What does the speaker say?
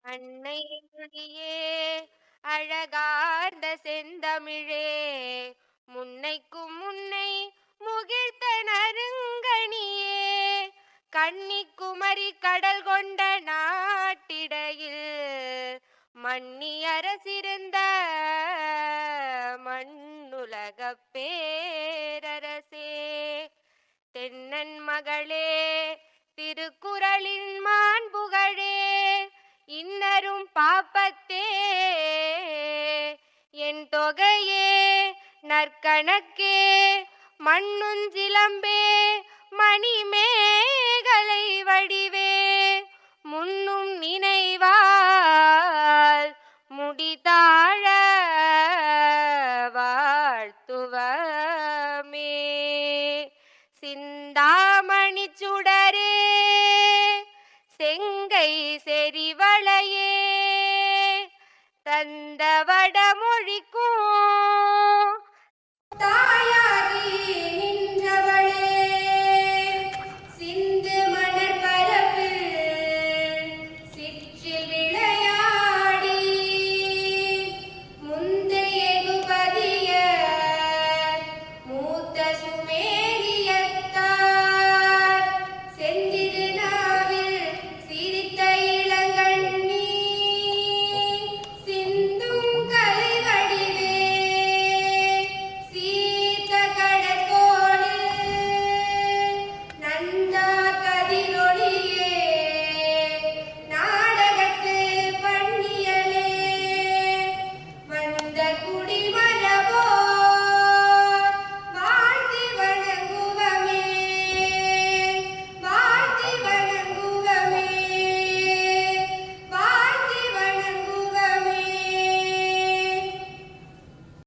அன்னை மொழியே அழகார்ந்த செந்தமிழே, முன்னைக்கும் முன்னை முகிழ்த்த நறுங்கனியே, கன்னிக்குமரி கடல் கொண்ட நாட்டிடையில் மன்னி அரசிருந்த மண்ணுலகப் பேரரசே, தென்னன் மகளே திருக்குறளின் மாண்புகழே, இன்னரும் பாப்பத்தே என் தொகையே நற்கணக்கே, மண்ணுஞ்சிலம்பே மணிமேகலை வடிவே, முன்னும் நினைவால் முடிதாழ வாழ்த்துவமே. சிந்தாமணி சுடரே செங்கை செறிவளையே, தந்த